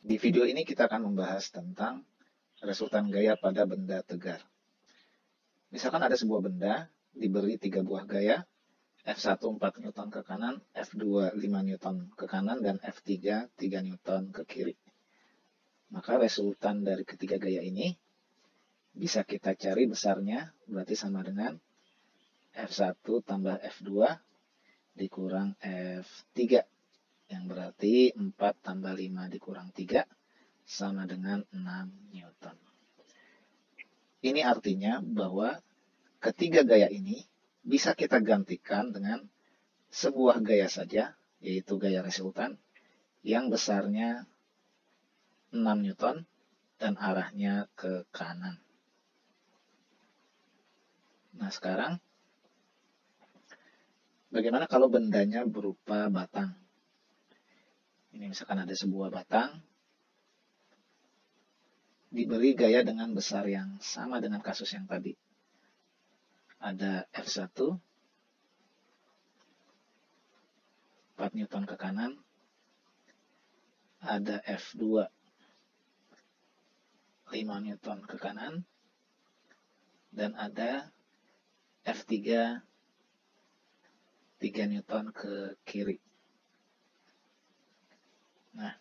Di video ini kita akan membahas tentang resultan gaya pada benda tegar. Misalkan ada sebuah benda diberi 3 buah gaya, F1 4 Newton ke kanan, F2 5 Newton ke kanan, dan F3 3 Newton ke kiri. Maka resultan dari ketiga gaya ini bisa kita cari besarnya, berarti sama dengan F1 tambah F2 dikurang F3, yang berarti 4 tambah 5 dikurang 3 sama dengan 6 Newton. Ini artinya bahwa ketiga gaya ini bisa kita gantikan dengan sebuah gaya saja, yaitu gaya resultan, yang besarnya 6 Newton dan arahnya ke kanan. Nah, sekarang bagaimana kalau bendanya berupa batang? Ini misalkan ada sebuah batang diberi gaya dengan besar yang sama dengan kasus yang tadi. Ada F1 4 Newton ke kanan, ada F2 5 Newton ke kanan, dan ada F3 3 Newton ke kiri. Nah,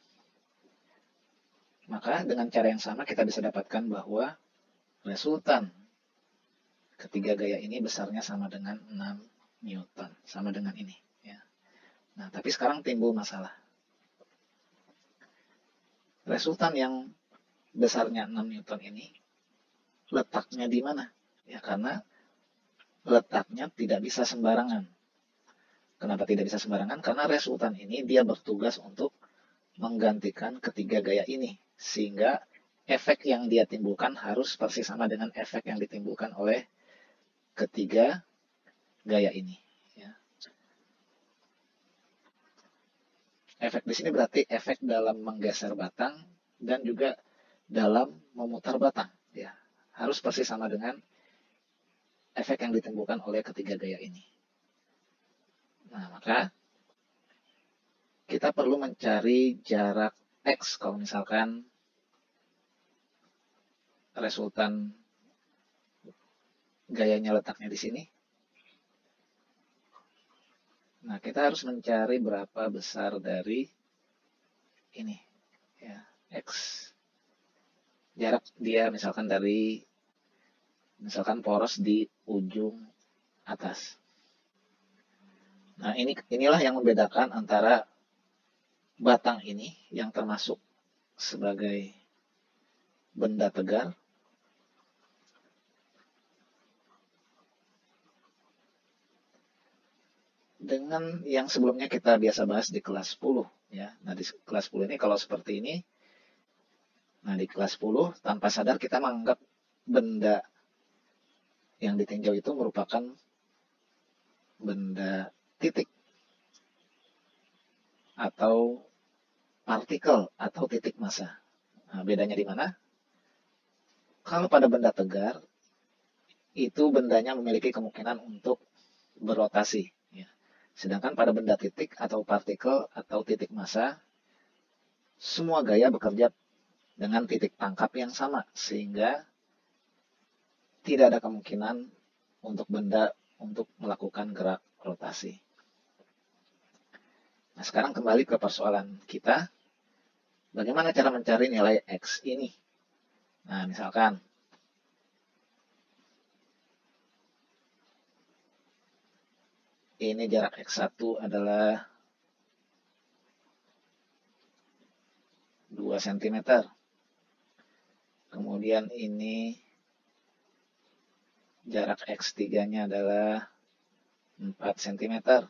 maka dengan cara yang sama kita bisa dapatkan bahwa resultan ketiga gaya ini besarnya sama dengan 6 Newton, sama dengan ini. Ya. Nah, tapi sekarang timbul masalah. Resultan yang besarnya 6 Newton ini letaknya di mana? Ya, karena letaknya tidak bisa sembarangan. Kenapa tidak bisa sembarangan? Karena resultan ini dia bertugas untuk menggantikan ketiga gaya ini, sehingga efek yang dia timbulkan harus persis sama dengan efek yang ditimbulkan oleh ketiga gaya ini. Ya. Efek di sini berarti efek dalam menggeser batang dan juga dalam memutar batang. Ya. Harus persis sama dengan efek yang ditimbulkan oleh ketiga gaya ini. Nah, maka kita perlu mencari jarak X kalau misalkan resultan gayanya letaknya di sini. Nah, kita harus mencari berapa besar dari ini, ya, X. Jarak dia misalkan dari, misalkan poros di ujung atas. Nah, inilah yang membedakan antara batang ini yang termasuk sebagai benda tegar dengan yang sebelumnya kita biasa bahas di kelas 10. Ya. Nah, di kelas 10 ini kalau seperti ini, nah di kelas 10 tanpa sadar kita menganggap benda yang ditinjau itu merupakan benda titik atau partikel atau titik massa. Nah, bedanya di mana? Kalau pada benda tegar, itu bendanya memiliki kemungkinan untuk berotasi. Ya. Sedangkan pada benda titik atau partikel atau titik massa, semua gaya bekerja dengan titik tangkap yang sama, sehingga tidak ada kemungkinan untuk benda untuk melakukan gerak rotasi. Nah, sekarang kembali ke persoalan kita. Bagaimana cara mencari nilai X ini? Nah, misalkan ini jarak X1 adalah 2 cm. Kemudian ini jarak X3-nya adalah 4 cm.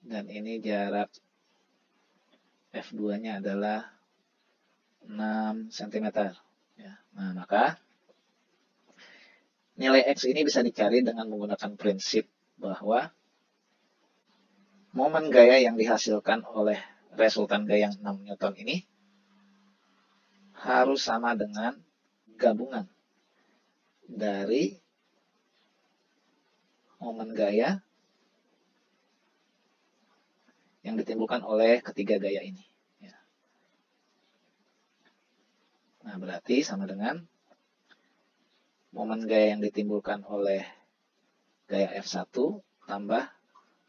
Dan ini jarak F2-nya adalah 6 cm. Ya. Nah, maka nilai X ini bisa dicari dengan menggunakan prinsip bahwa momen gaya yang dihasilkan oleh resultan gaya 6 Newton ini harus sama dengan gabungan dari momen gaya yang ditimbulkan oleh ketiga gaya ini. Ya. Nah, berarti sama dengan momen gaya yang ditimbulkan oleh gaya F1 tambah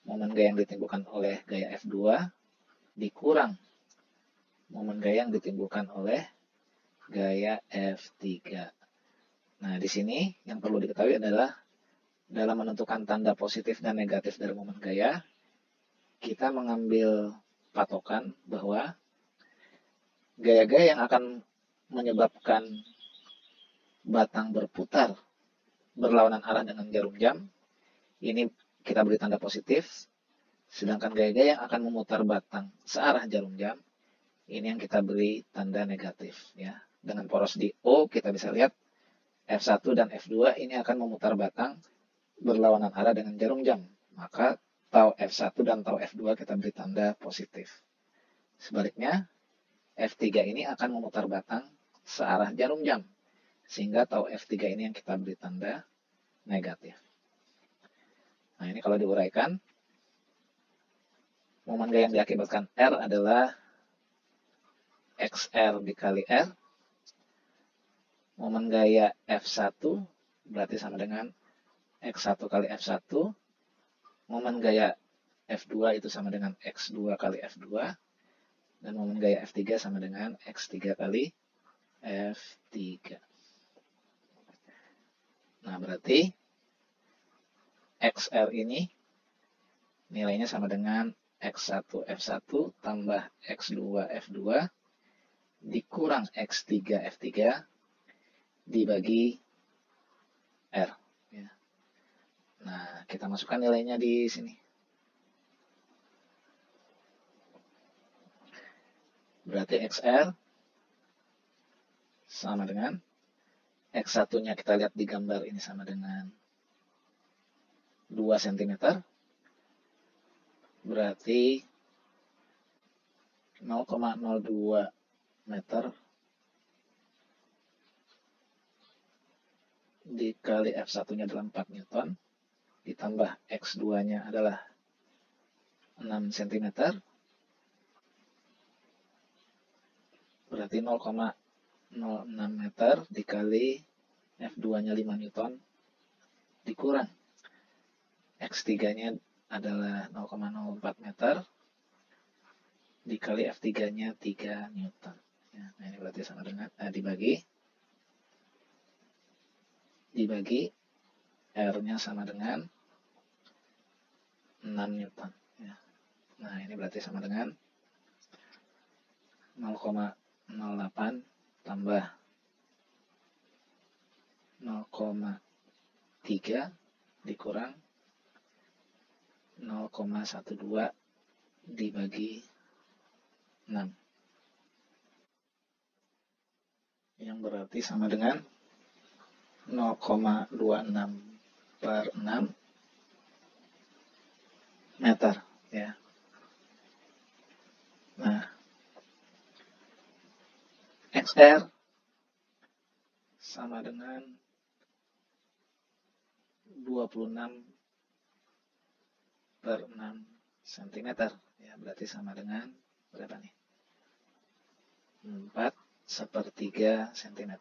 momen gaya yang ditimbulkan oleh gaya F2 dikurang momen gaya yang ditimbulkan oleh gaya F3. Nah, di sini yang perlu diketahui adalah dalam menentukan tanda positif dan negatif dari momen gaya, kita mengambil patokan bahwa gaya-gaya yang akan menyebabkan batang berputar berlawanan arah dengan jarum jam, ini kita beri tanda positif, sedangkan gaya-gaya yang akan memutar batang searah jarum jam, ini yang kita beri tanda negatif. Ya. Dengan poros di O, kita bisa lihat F1 dan F2 ini akan memutar batang berlawanan arah dengan jarum jam. Maka tau F1 dan tau F2 kita beri tanda positif. Sebaliknya, F3 ini akan memutar batang searah jarum jam. Sehingga tau F3 ini yang kita beri tanda negatif. Nah, ini kalau diuraikan, momen gaya yang diakibatkan R adalah XR dikali R. Momen gaya F1 berarti sama dengan X1 kali F1. Momen gaya F2 itu sama dengan X2 kali F2. Dan momen gaya F3 sama dengan X3 kali F3. Nah, berarti XR ini nilainya sama dengan X1 F1 tambah X2 F2 dikurang X3 F3 dibagi R. Ya. Nah, kita masukkan nilainya di sini. Berarti XR sama dengan X1-nya kita lihat di gambar ini sama dengan 2 cm. Berarti 0,02 meter dikali F1-nya adalah 4 Newton, ditambah X2-nya adalah 6 cm, berarti 0,06 meter dikali F2-nya 5 Newton, dikurang X3-nya adalah 0,04 meter, dikali F3-nya 3 Newton. Ya, nah ini berarti sama dengan, dibagi R-nya sama dengan 6 Newton. Ya. Nah, ini berarti sama dengan 0,08 tambah 0,3 dikurang 0,12 dibagi 6. Yang berarti sama dengan 0,26 per 6 meter. Ya. Nah, XR sama dengan 26 per 6 cm. Ya, berarti sama dengan berapa nih? 4/3 cm.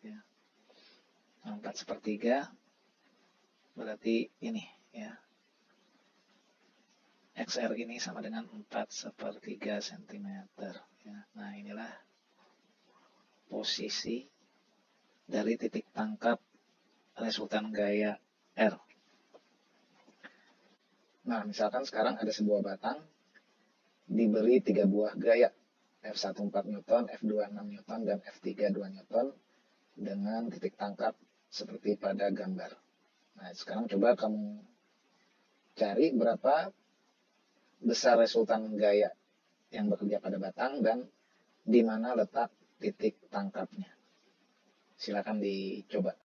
Ya. 4/3 berarti ini ya. XR ini sama dengan 4/3 cm. Ya. Nah, inilah posisi dari titik tangkap resultan gaya R. Nah, misalkan sekarang ada sebuah batang diberi 3 buah gaya, F1 4 Newton, F2 6 Newton, dan F3 2 Newton dengan titik tangkap seperti pada gambar. Nah, sekarang coba kamu cari berapa besar resultan gaya yang bekerja pada batang dan di mana letak titik tangkapnya. Silakan dicoba.